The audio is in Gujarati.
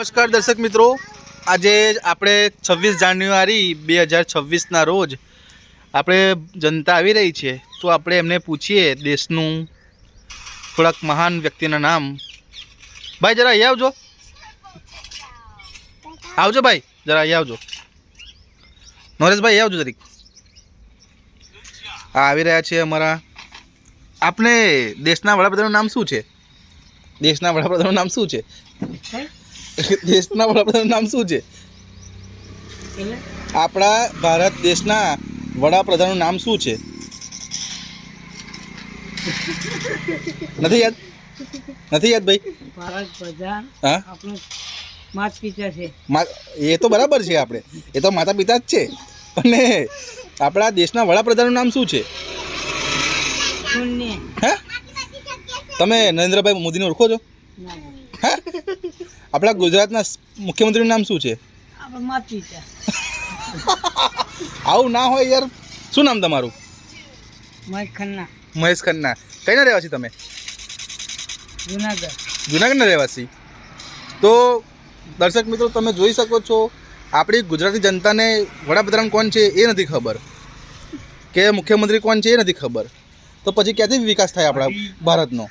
નમસ્કાર દર્શક મિત્રો, આજે આપણે 26 જાન્યુઆરી 2026ના રોજ આપણે જનતા આવી રહી છે, તો આપણે એમને પૂછીએ દેશનું થોડાક મહાન વ્યક્તિના નામ. ભાઈ જરા અહીં આવજો, આવજો ભાઈ, જરા અહીં આવજો. નરેશભાઈ આવજો જરીક. આ આવી રહ્યા છે અમારા. આપણે દેશના વડાપ્રધાનનું નામ શું છે? દેશના વડાપ્રધાનનું નામ શું છે? દેશના વડાપ્રધાનનું નામ શું છે? આપણા ભારત દેશના વડાપ્રધાનનું નામ શું છે? નથી યાદ? નથી યાદ ભાઈ? ભારત પ્રધાન હા, આપણું માતા પિતા છે. એ તો બરાબર છે, આપણે એ તો માતા પિતા જ છે, અને આપણા દેશના વડાપ્રધાનનું નામ શું છે? શૂન્ય. હા, તમે નરેન્દ્રભાઈ મોદીને ઓળખો છો? ના, હા, આપણા ગુજરાતના મુખ્યમંત્રીનું નામ શું છે? આપણા માતા પિતા. આવું ના હોય યાર. શું નામ તમારું? મહેશ ખન્ના, મહેશ ખન્ના. કઈના રહેવાસી તમે? જુનાગઢ. જુનાગઢના રહેવાસી. તો દર્શક મિત્રો, તમે જોઈ શકો છો, આપણી ગુજરાતી જનતાને વડાપ્રધાન કોણ છે એ નથી ખબર, કે મુખ્યમંત્રી કોણ છે એ નથી ખબર, તો પછી ક્યાંથી વિકાસ થાય આપણા ભારતનો?